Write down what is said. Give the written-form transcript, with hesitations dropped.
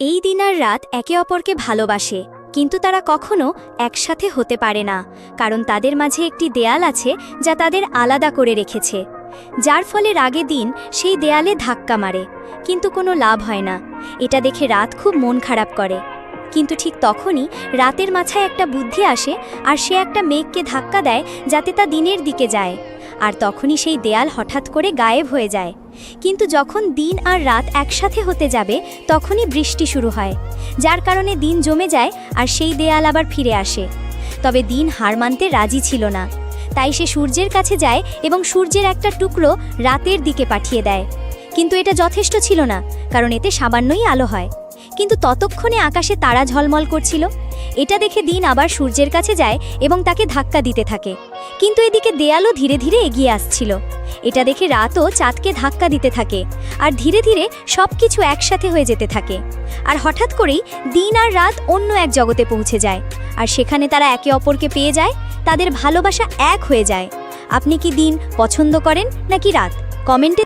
এই দিন আর রাত একে অপরকে ভালোবাসে, কিন্তু তারা কখনো একসাথে হতে পারে না, কারণ তাদের মাঝে একটি দেয়াল আছে যা তাদের আলাদা করে রেখেছে। যার ফলে রাগে দিন সেই দেয়ালে ধাক্কা মারে, কিন্তু কোনো লাভ হয় না। এটা দেখে রাত খুব মন খারাপ করে। কিন্তু ঠিক তখনই রাতের মাথায় একটা বুদ্ধি আসে, আর সে একটা মেঘকে ধাক্কা দেয় যাতে তা দিনের দিকে যায়। আর তখনই সেই দেয়াল হঠাৎ করে গায়েব হয়ে যায়। কিন্তু যখন দিন আর রাত একসাথে হতে যাবে, তখনই বৃষ্টি শুরু হয়, যার কারণে দিন জমে যায় আর সেই দেয়াল আবার ফিরে আসে। তবে দিন হার মানতে রাজি ছিল না, তাই সে সূর্যের কাছে যায় এবং সূর্যের একটা টুকরো রাতের দিকে পাঠিয়ে দেয়। কিন্তু এটা যথেষ্ট ছিল না, কারণ এতে সামান্যই আলো হয়। কিন্তু ততক্ষণে আকাশে তারা ঝলমল করছিল। এটা দেখে দিন আবার সূর্যের কাছে যায় এবং তাকে ধাক্কা দিতে থাকে, কিন্তু এদিকে দেয়ালও ধীরে ধীরে এগিয়ে আসছিল। এটা দেখে রাতও চাঁদকে ধাক্কা দিতে থাকে, আর ধীরে ধীরে সব কিছু একসাথে হয়ে যেতে থাকে। আর হঠাৎ করেই দিন আর রাত অন্য এক জগতে পৌঁছে যায়, আর সেখানে তারা একে অপরকে পেয়ে যায়। তাদের ভালোবাসা এক হয়ে যায়। আপনি কি দিন পছন্দ করেন নাকি রাত? কমেন্টে